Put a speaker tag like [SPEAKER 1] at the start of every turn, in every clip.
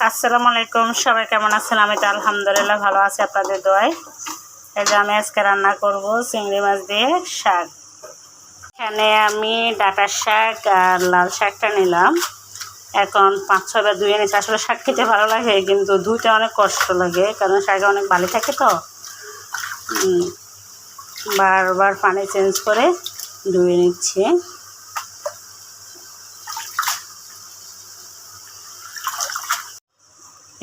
[SPEAKER 1] আসসালামু আলাইকুম, সবাই কেমন আছেন? আমি তো আলহামদুলিল্লাহ ভালো আছি আপনাদের দোয়ায়। এই যে আমি আজকে রান্না করব চিংড়ি মাছ দিয়ে শাক। এখানে আমি ডাঁটার শাক আর লাল শাকটা নিলাম। এখন 5-6 বার ধুয়ে নিচ্ছি। আসলে শাক খেতে ভালো লাগে, কিন্তু ধুতে অনেক কষ্ট লাগে, কারণ শাকে অনেক বালি থাকে তো। বারবার পানি চেঞ্জ করে ধুয়ে নিচ্ছি।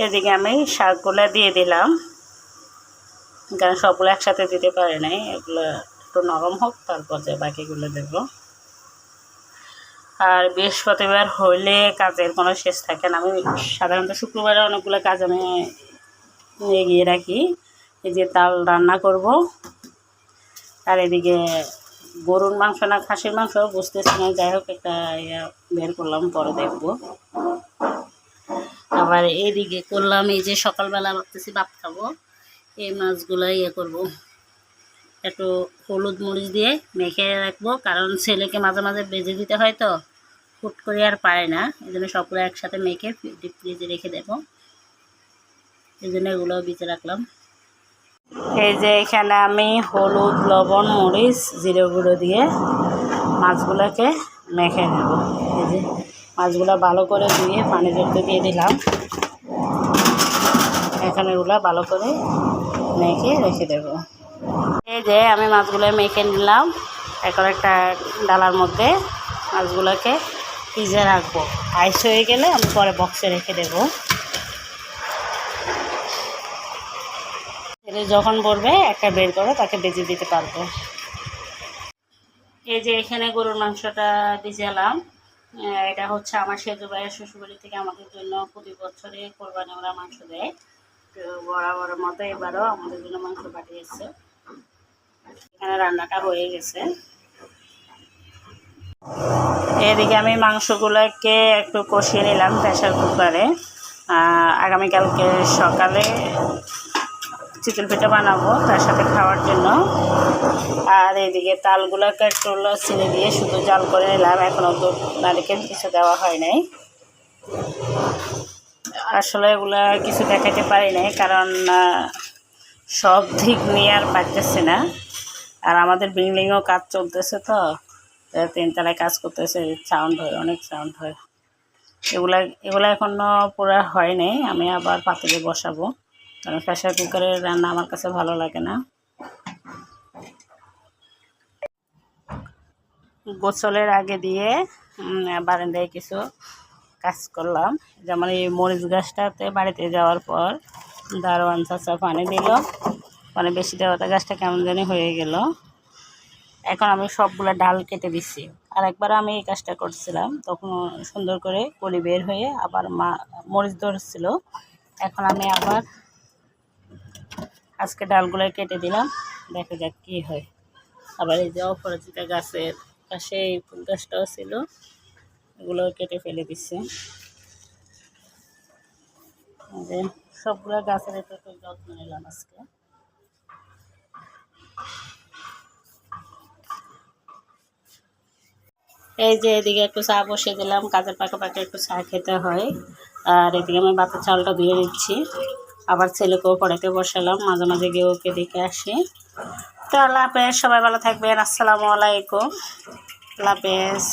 [SPEAKER 1] এদিকে আমি শাকগুলো দিয়ে দিলাম, কারণ সবগুলো একসাথে দিতে পারি নাই, এগুলো একটু নরম হোক তারপর যে বাকিগুলো দেব। আর বৃহস্পতিবার হইলে কাজের কোনো শেষ থাকে না। আমি সাধারণত শুক্রবারে অনেকগুলো কাজ আমি এগিয়ে রাখি। এই যে তাল রান্না করব, আর এদিকে গরুর মাংস না খাসির মাংস বুঝতেছি না, যাই হোক একটা বের করলাম, পরে দেখব। আবার এদিকে করলাম এই যে সকালবেলা ভাবতেছি ভাত খাবো, এই মাছগুলো করব, একটু হলুদ মরিচ দিয়ে মেখে রাখবো, কারণ ছেলেকে মাঝে মাঝে ভেজে দিতে হয় তো হুট করে আর পারে না, এই জন্য সবগুলো একসাথে মেখে ডিপ ফ্রিজে রেখে দেবো। এই জন্য এগুলো বেঁচে রাখলাম। এই যে এখানে আমি হলুদ, লবণ, মরিচ, জিরে গুঁড়ো দিয়ে মাছগুলোকে মেখে নেব। এই যে মাছগুলো ভালো করে ধুয়ে পানি জলতে দিয়ে দিলাম। এখন এগুলো ভালো করে মেখে রেখে দেব। এই যে আমি মাছগুলো মেখে নিলাম। এখন একটা ডালার মধ্যে মাছগুলোকে ভিজে রাখবো। আইস হয়ে গেলে আমি পরে বক্সে রেখে দেব। যখন পড়বে একটা বের করে তাকে বেজে দিতে পারবো। এই যে এখানে গরুর মাংসটা ভিজালাম। এটা হচ্ছে আমার সেজু ভাইয়ের শ্বশুরবাড়ি থেকে আমাদের জন্য প্রতি বছরে কোরবানি ওরা মাংস দেয়। তো বরাবর মতো এবারও আমাদের জন্য মাংস পাঠিয়েছে। এখানে রান্নাটা হয়ে গেছে। এদিকে আমি মাংসগুলোকে একটু কষিয়ে নিলাম প্রেশার কুকারে। আগামীকালকে সকালে চিতল পিঠা বানাবো তার সাথে খাওয়ার জন্য। আর এদিকে তালগুলোকে একটু চিনি দিয়ে শুধু জাল করে নিলাম, এখনও দুধ নারিকেল কিছু দেওয়া হয় নাই। আসলে এগুলা কিছু দেখাতে পারি নাই, কারণ সব দিক নিয়ে আর পারতেছে না। আর আমাদের বিল্ডিংও কাজ চলতেছে তো, তিনতলায় কাজ করতেছে, সাউন্ড হয়, অনেক সাউন্ড হয়। এগুলা এখনও পুরো হয় নাই। আমি আবার পাতিলে বসাবো, কারণ প্রেশার কুকারের রান্না আমার কাছে ভালো লাগে না। গোসলের আগে দিয়ে বারান্দায় কিছু কাজ করলাম। যেমন এই মরিচ গাছটাতে বাড়িতে যাওয়ার পর দারোয়ান চাচা পানি দিল, পানি বেশি দেওয়াতে গাছটা কেমন জানি হয়ে গেল। এখন আমি সবগুলো ডাল কেটে দিচ্ছি। আর একবার আমি এই কাজটা করছিলাম, তখন সুন্দর করে কলি বের হয়ে আবার মরিচ ধরছিল। এখন আমি আবার আজকে ডালগুলো কেটে দিলাম, দেখা যাক কী হয়। আবার এই যে অপরাজিতা গাছের পাশে এই ফুল গাছটাও ছিল, এগুলো কেটে ফেলে দিচ্ছে। যে সবগুলো গাছের একটু একটু যত্ন নিলাম আজকে। এই যে এদিকে একটু চা বসিয়ে দিলাম, কাজের পাকে পাকে একটু চা খেতে হয়। আর এদিকে আমি ভাতের চালটা ধুয়ে দিচ্ছি। আবার ছেলেকেও পড়াতে বসালাম, মাঝে মাঝে গিয়ে ওকে দেখে আসি। তো আল্লাহ হাফেজ, সবাই ভালো থাকবেন। আসসালামু আলাইকুম, আল্লাহ হাফেজ।